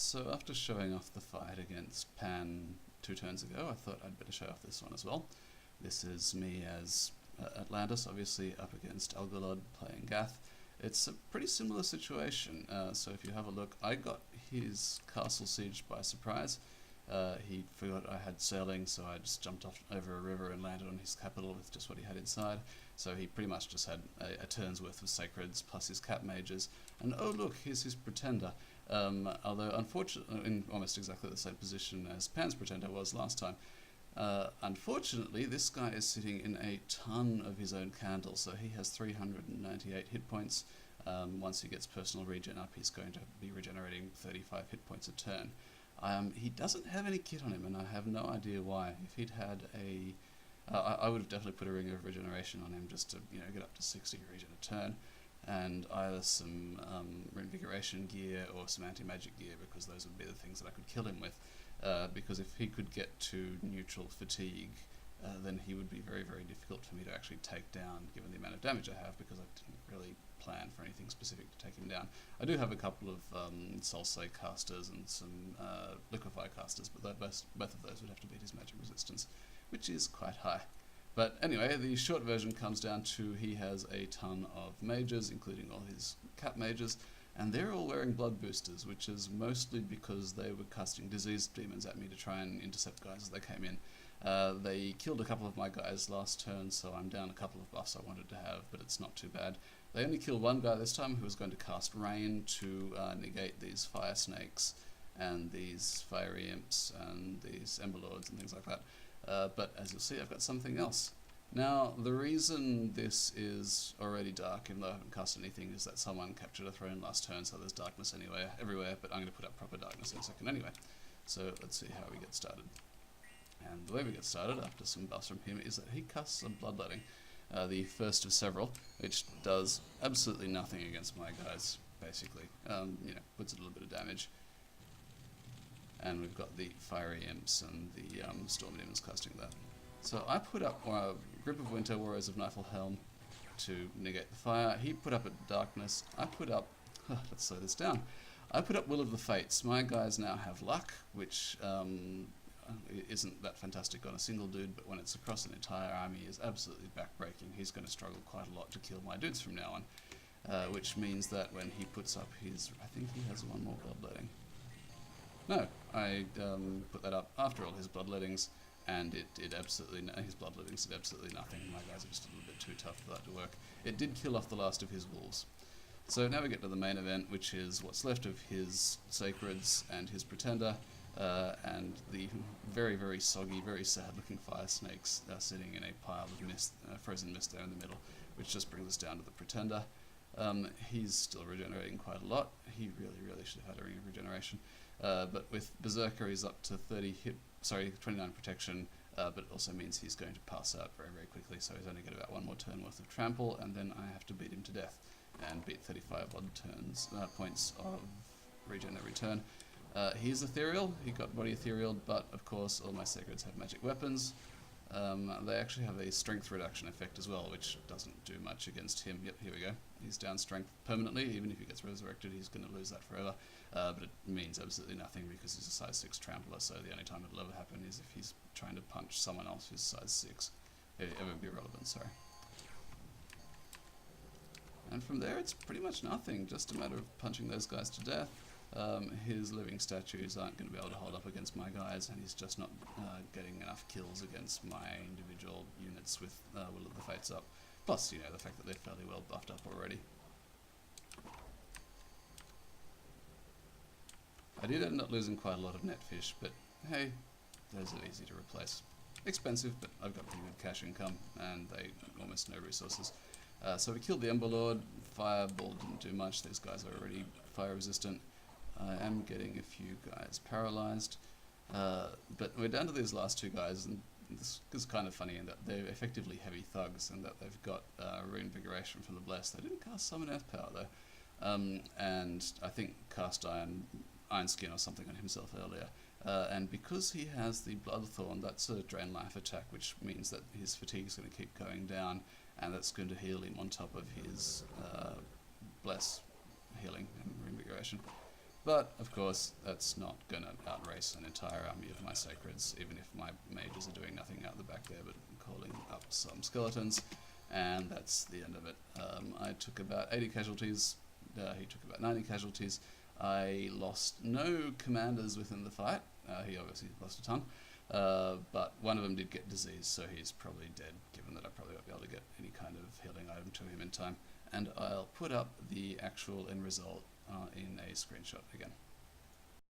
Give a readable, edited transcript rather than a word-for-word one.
So after showing off the fight against Pan 2 turns ago, I thought I'd better show off this one as well. This is me as Atlantis, obviously up against alguLoD playing Gath. It's a pretty similar situation, so if you have a look, I got his castle sieged by surprise. He forgot I had sailing, so I just jumped off over a river and landed on his capital with just what he had inside. So he pretty much just had a turn's worth of sacreds plus his cat mages. And oh look, here's his pretender. Although unfortunately, in almost exactly the same position as Pan's pretender was last time. Unfortunately, this guy is sitting in a ton of his own candles, so he has 398 hit points. Once he gets personal regen up, he's going to be regenerating 35 hit points a turn. He doesn't have any kit on him, and I have no idea why. If he'd had a... I would have definitely put a ring of regeneration on him just to get up to 60 regen a turn, and either some reinvigoration gear or some anti-magic gear, because those would be the things that I could kill him with. Because if he could get to neutral fatigue, then he would be very, very difficult for me to actually take down, given the amount of damage I have, because I didn't really plan for anything specific to take him down. I do have a couple of Sulsay casters and some Liquefy casters, but both of those would have to beat his magic resistance, which is quite high. But anyway, the short version comes down to he has a ton of mages, including all his cat mages, and they're all wearing blood boosters, which is mostly because they were casting disease demons at me to try and intercept guys as they came in. They killed a couple of my guys last turn, so I'm down a couple of buffs I wanted to have, but it's not too bad. They only killed one guy this time who was going to cast Rain to negate these fire snakes and these fiery imps and these emberlords and things like that. But as you'll see, I've got something else. Now, the reason this is already dark, even though I haven't cast anything, is that someone captured a throne last turn, so there's darkness everywhere, but I'm going to put up proper darkness in a second anyway. So let's see how we get started. And the way we get started, after some buffs from him, is that he casts a bloodletting, the first of several, which does absolutely nothing against my guys, basically. Puts a little bit of damage. And we've got the fiery imps and the storm demons casting that. So I put up a Grip of Winter, Warriors of Niflheim to negate the fire. He put up a darkness. I put up... let's slow this down. I put up Will of the Fates. My guys now have luck, which isn't that fantastic on a single dude, but when it's across an entire army is absolutely backbreaking. He's going to struggle quite a lot to kill my dudes from now on, which means that when he puts up his... I think he has one more bloodletting. No, I put that up after all his bloodlettings, and it did absolutely his bloodlettings did absolutely nothing. My guys are just a little bit too tough for that to work. It did kill off the last of his wolves. So now we get to the main event, which is what's left of his sacreds and his pretender, and the very, very soggy, very sad-looking fire snakes sitting in a pile of mist, frozen mist there in the middle, which just brings us down to the pretender. He's still regenerating quite a lot. He really, really should have had a ring of regeneration. But with Berserker, he's up to 29 protection, but it also means he's going to pass out very, very quickly, so he's only got about one more turn worth of trample, and then I have to beat him to death, and beat 35 odd points of regen every turn. He's ethereal, he got body ethereal, but of course all my sacreds have magic weapons. They actually have a strength reduction effect as well, which doesn't do much against him. Yep, here we go. He's down strength permanently. Even if he gets resurrected, he's going to lose that forever. But it means absolutely nothing because he's a size 6 trampler, so the only time it'll ever happen is if he's trying to punch someone else who's size 6. It won't be relevant, sorry. And from there, it's pretty much nothing. Just a matter of punching those guys to death. His living statues aren't going to be able to hold up against my guys, and he's just not getting enough kills against my individual units with Will of the Fates up. Plus, the fact that they're fairly well buffed up already. I did end up losing quite a lot of netfish, but hey, those are easy to replace. Expensive, but I've got pretty good cash income, and they almost no resources. So we killed the emberlord. Fireball didn't do much. These guys are already fire resistant. I am getting a few guys paralyzed, but we're down to these last two guys, and this is kind of funny in that they're effectively heavy thugs, and that they've got reinvigoration from the Blessed. They didn't cast Summon Earth Power though, and I think cast Iron Skin or something on himself earlier. And because he has the Bloodthorn, that's a drain life attack, which means that his fatigue is going to keep going down, and that's going to heal him on top of his Bless healing and reinvigoration. But, of course, that's not going to outrace an entire army of my Sacreds, even if my mages are doing nothing out the back there but calling up some skeletons, and that's the end of it. I took about 80 casualties, he took about 90 casualties. I lost no commanders within the fight, he obviously lost a ton, but one of them did get disease, so he's probably dead, given that I probably won't be able to get any kind of healing item to him in time. And I'll put up the actual end result in a screenshot again.